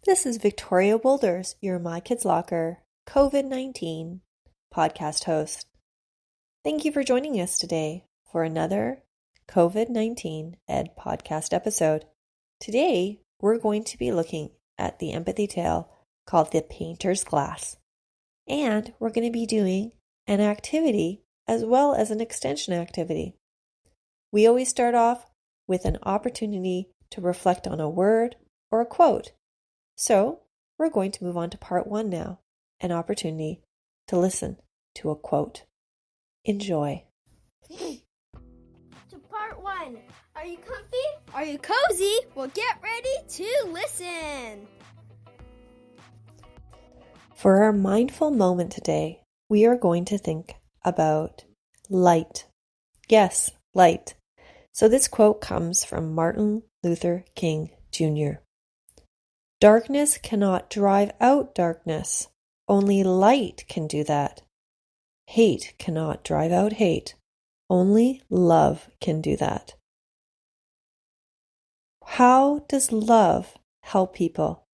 This is Victoria Wilders, your My Kids Locker COVID-19 podcast host. Thank you for joining us today for another COVID-19 Ed podcast episode. Today, we're going to be looking at the empathy tale called The Painter's Glass. And we're going to be doing an activity as well as an extension activity. We always start off with an opportunity to reflect on a word or a quote. So, we're going to move on to part 1 now, an opportunity to listen to a quote. Enjoy. To part 1. Are you comfy? Are you cozy? Well, get ready to listen. For our mindful moment today, we are going to think about light. Yes, light. So this quote comes from Martin Luther King Jr. Darkness cannot drive out darkness. Only light can do that. Hate cannot drive out hate. Only love can do that. How does love help people?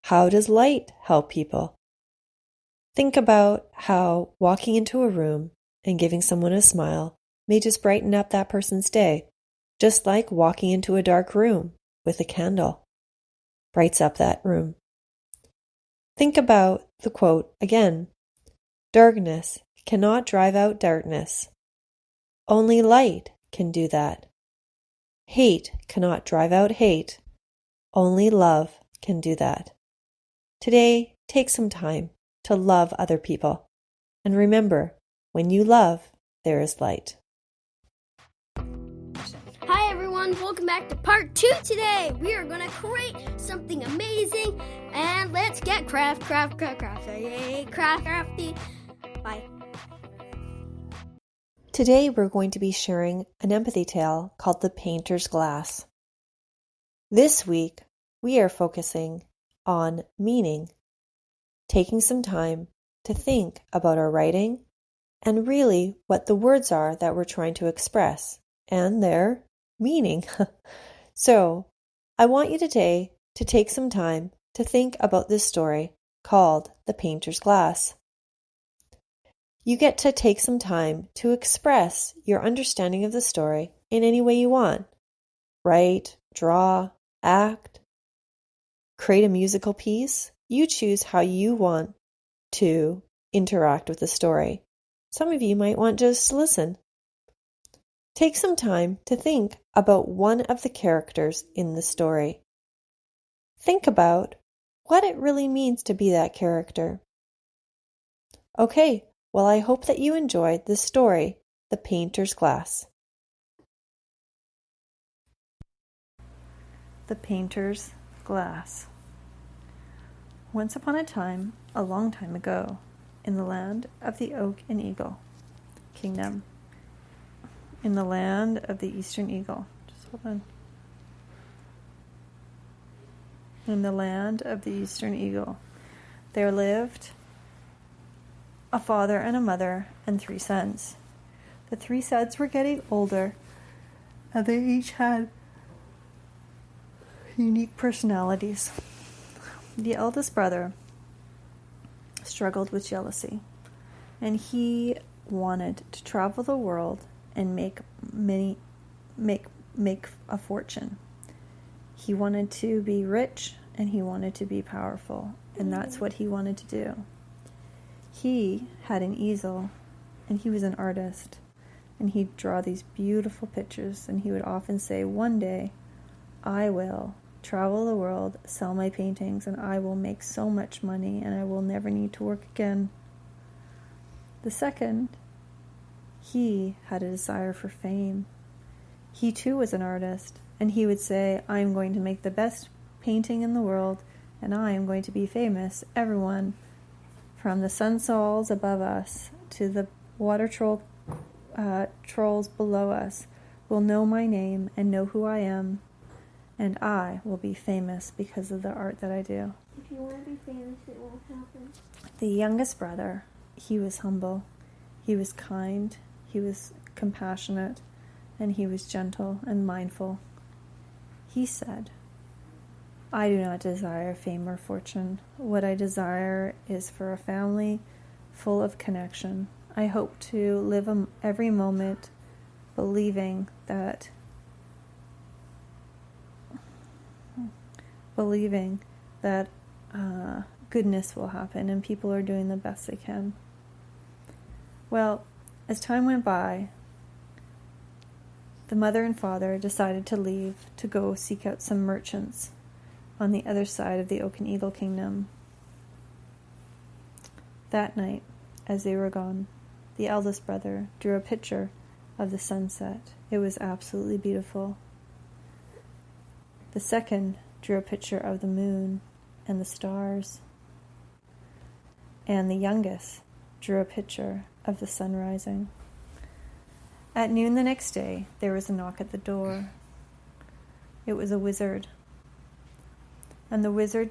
How does light help people? Think about how walking into a room and giving someone a smile may just brighten up that person's day, just like walking into a dark room with a candle brights up that room. Think about the quote again. Darkness cannot drive out darkness. Only light can do that. Hate cannot drive out hate. Only love can do that. Today, take some time to love other people. And remember, when you love, there is light. Hi everyone, welcome back to part 2 today. We are going to create something amazing and let's get crafty. Bye. Today we're going to be sharing an empathy tale called The Painter's Glass. This week we are focusing on meaning, taking some time to think about our writing and really what the words are that we're trying to express and their meaning. So, I want you today to take some time to think about this story called The Painter's Glass. You get to take some time to express your understanding of the story in any way you want. Write, draw, act, create a musical piece. You choose how you want to interact with the story. Some of you might want just to listen. Take some time to think about one of the characters in the story. Think about what it really means to be that character. Okay, well, I hope that you enjoyed this story, The Painter's Glass. The Painter's Glass. Once upon a time, a long time ago, in the land of the Oak and Eagle Kingdom, in the land of the Eastern Eagle. Just hold on. In the land of the Eastern Eagle, there lived a father and a mother and 3 sons. The 3 sons were getting older, and they each had unique personalities. The eldest brother struggled with jealousy, and he wanted to travel the world and make a fortune. He wanted to be rich and he wanted to be powerful, and that's what he wanted to do. He had an easel and he was an artist, and he'd draw these beautiful pictures, and he would often say, one day I will travel the world, sell my paintings, and I will make so much money and I will never need to work again. The second, he had a desire for fame. He too was an artist, and he would say, I am going to make the best painting in the world, and I am going to be famous. Everyone, from the sunsols above us to the water trolls below us, will know my name and know who I am, and I will be famous because of the art that I do. If you want to be famous, it won't happen. The youngest brother, he was humble, he was kind, he was compassionate, and he was gentle and mindful. He said, I do not desire fame or fortune. What I desire is for a family full of connection. I hope to live every moment believing that goodness will happen and people are doing the best they can. Well, as time went by, the mother and father decided to leave to go seek out some merchants on the other side of the Oak and Eagle Kingdom. That night, as they were gone, the eldest brother drew a picture of the sunset. It was absolutely beautiful. The second drew a picture of the moon and the stars. And the youngest drew a picture of the sun rising. At noon the next day, there was a knock at the door. It was a wizard. And the wizard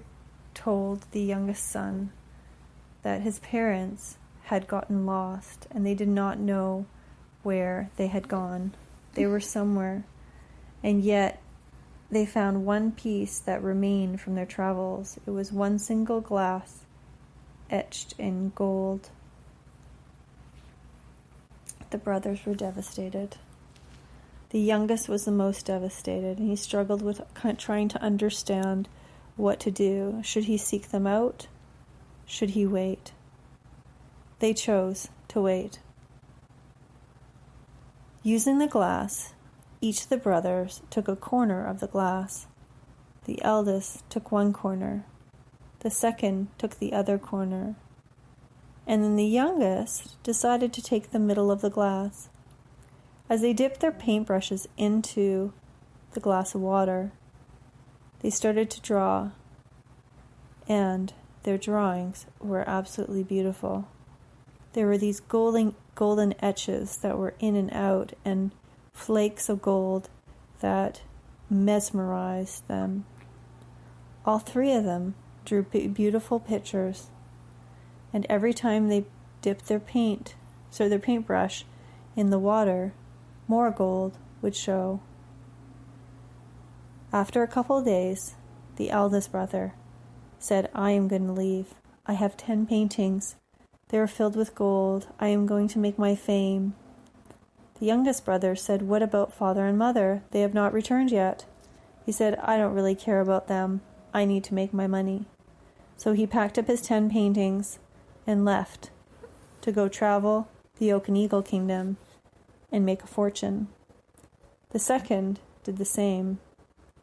told the youngest son that his parents had gotten lost and they did not know where they had gone. They were somewhere, and yet they found one piece that remained from their travels. It was one single glass etched in gold. The brothers were devastated. The youngest was the most devastated, and he struggled with trying to understand what to do. Should he seek them out? Should he wait? They chose to wait. Using the glass, each of the brothers took a corner of the glass. The eldest took one corner. The second took the other corner. And then the youngest decided to take the middle of the glass. As they dipped their paintbrushes into the glass of water, they started to draw, and their drawings were absolutely beautiful. There were these golden etches that were in and out, and flakes of gold that mesmerized them. All three of them drew beautiful pictures, and every time they dipped their paintbrush in the water, more gold would show. After a couple of days, the eldest brother said, "I am going to leave. I have 10 paintings. They are filled with gold. I am going to make my fame." The youngest brother said, "What about father and mother? They have not returned yet." He said, "I don't really care about them. I need to make my money." So he packed up his 10 paintings and left to go travel the Oak and Eagle Kingdom and make a fortune. The second did the same.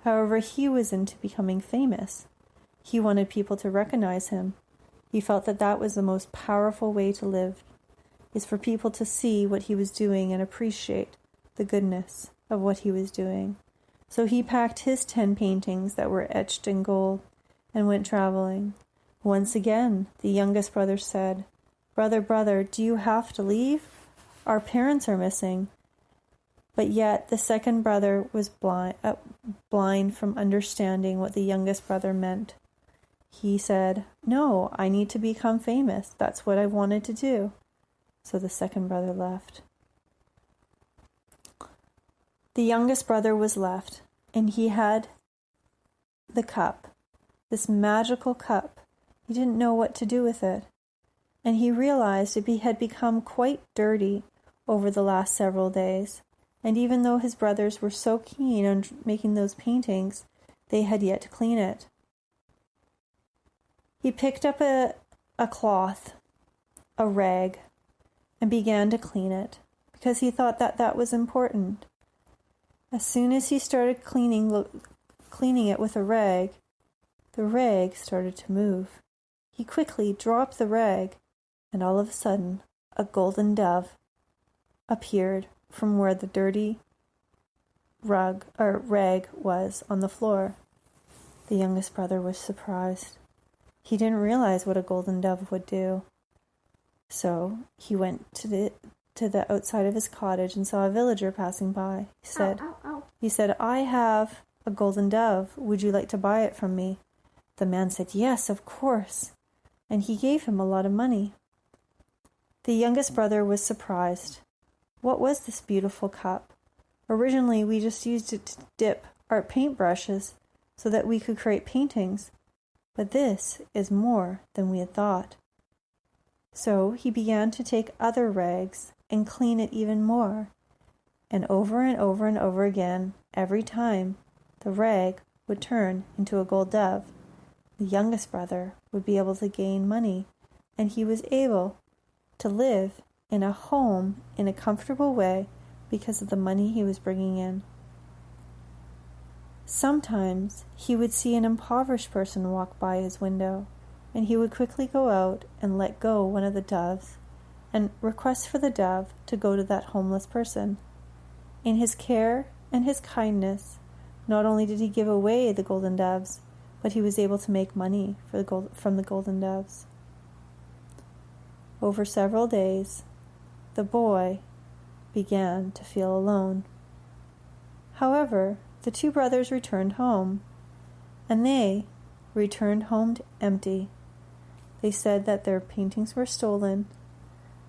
However, he was into becoming famous. He wanted people to recognize him. He felt that that was the most powerful way to live, is for people to see what he was doing and appreciate the goodness of what he was doing. So he packed his 10 paintings that were etched in gold and went traveling. Once again, the youngest brother said, Brother, do you have to leave? Our parents are missing." But yet the second brother was blind from understanding what the youngest brother meant. He said, "No, I need to become famous. That's what I wanted to do." So the second brother left. The youngest brother was left, and he had the cup, this magical cup. He didn't know what to do with it. And he realized it had become quite dirty over the last several days. And even though his brothers were so keen on making those paintings, they had yet to clean it. He picked up a cloth, a rag, and began to clean it, because he thought that was important. As soon as he started cleaning it with a rag, the rag started to move. He quickly dropped the rag, and all of a sudden, a golden dove appeared from where the dirty rag was on the floor. The youngest brother was surprised. He didn't realize what a golden dove would do. So he went to the outside of his cottage and saw a villager passing by. He said, "I have a golden dove. Would you like to buy it from me?" The man said, "Yes, of course." And he gave him a lot of money. The youngest brother was surprised. What was this beautiful cup? Originally, we just used it to dip our paintbrushes so that we could create paintings, but this is more than we had thought. So he began to take other rags and clean it even more, and over and over and over again, every time, the rag would turn into a gold dove. The youngest brother would be able to gain money, and he was able to live in a home in a comfortable way because of the money he was bringing in. Sometimes he would see an impoverished person walk by his window, and he would quickly go out and let go one of the doves and request for the dove to go to that homeless person. In his care and his kindness, not only did he give away the golden doves, but he was able to make money from the golden doves. Over several days, the boy began to feel alone. However, the two brothers returned home, and they returned home empty. They said that their paintings were stolen,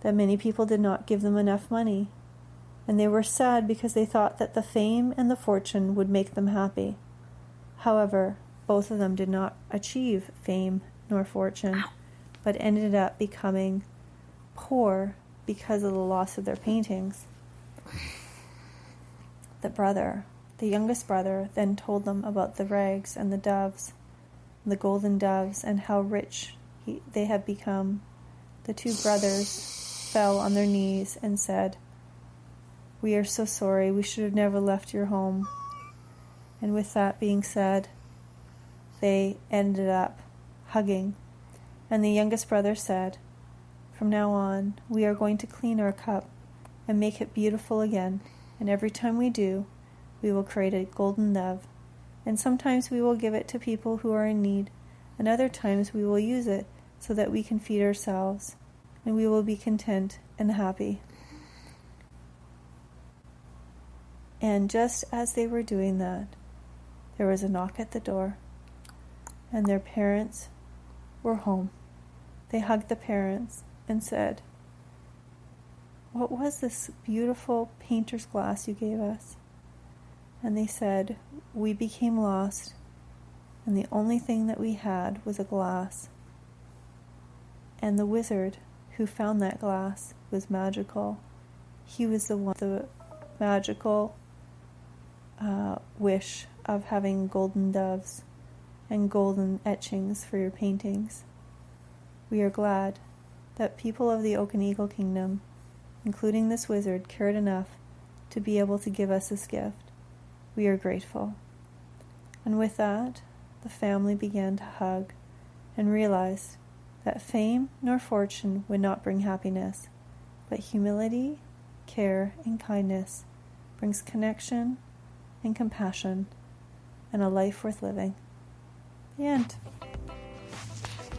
that many people did not give them enough money, and they were sad because they thought that the fame and the fortune would make them happy. However, both of them did not achieve fame nor fortune, but ended up becoming poor because of the loss of their paintings. The youngest brother, then told them about the rags and the doves, the golden doves, and how rich they had become. The two brothers fell on their knees and said, "We are so sorry. We should have never left your home." And with that being said, they ended up hugging. And the youngest brother said, "From now on, we are going to clean our cup and make it beautiful again. And every time we do, we will create a golden dove. And sometimes we will give it to people who are in need, and other times we will use it so that we can feed ourselves, and we will be content and happy." And just as they were doing that, there was a knock at the door, and their parents were home. They hugged the parents and said, "What was this beautiful painter's glass you gave us?" And they said, "We became lost, and the only thing that we had was a glass. And the wizard who found that glass was magical. He was the one, the magical wish of having golden doves and golden etchings for your paintings. We are glad that people of the Oak and Eagle Kingdom, including this wizard, cared enough to be able to give us this gift. We are grateful." And with that, the family began to hug and realized that fame nor fortune would not bring happiness, but humility, care, and kindness brings connection and compassion and a life worth living. The end.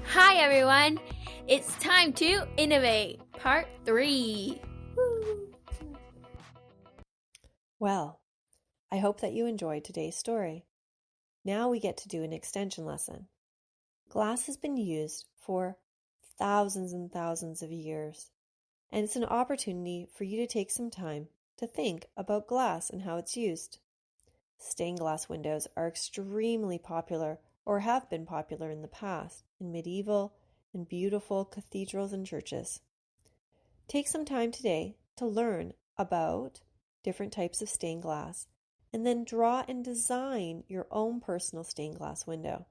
Hi everyone, it's time to innovate, part 3. Woo. Well, I hope that you enjoyed today's story. Now we get to do an extension lesson. Glass has been used for thousands and thousands of years, and it's an opportunity for you to take some time to think about glass and how it's used. Stained glass windows are extremely popular, or have been popular in the past, in medieval and beautiful cathedrals and churches. Take some time today to learn about different types of stained glass, and then draw and design your own personal stained glass window.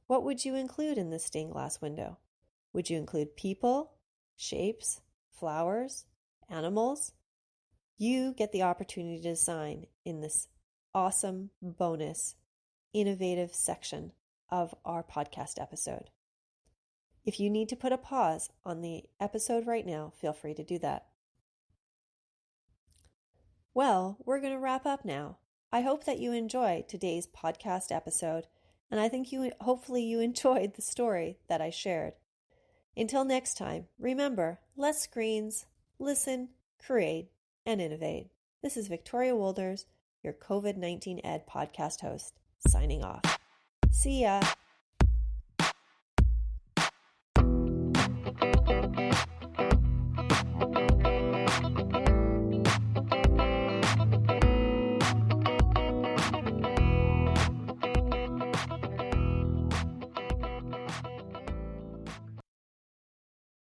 What would you include in this stained glass window? Would you include people, shapes, flowers, animals? You get the opportunity to design in this awesome bonus, innovative section of our podcast episode. If you need to put a pause on the episode right now, feel free to do that. Well, we're going to wrap up now. I hope that you enjoyed today's podcast episode, and I think hopefully you enjoyed the story that I shared. Until next time, remember, less screens, listen, create, and innovate. This is Victoria Wolders, your COVID-19 Ed podcast host, signing off. See ya!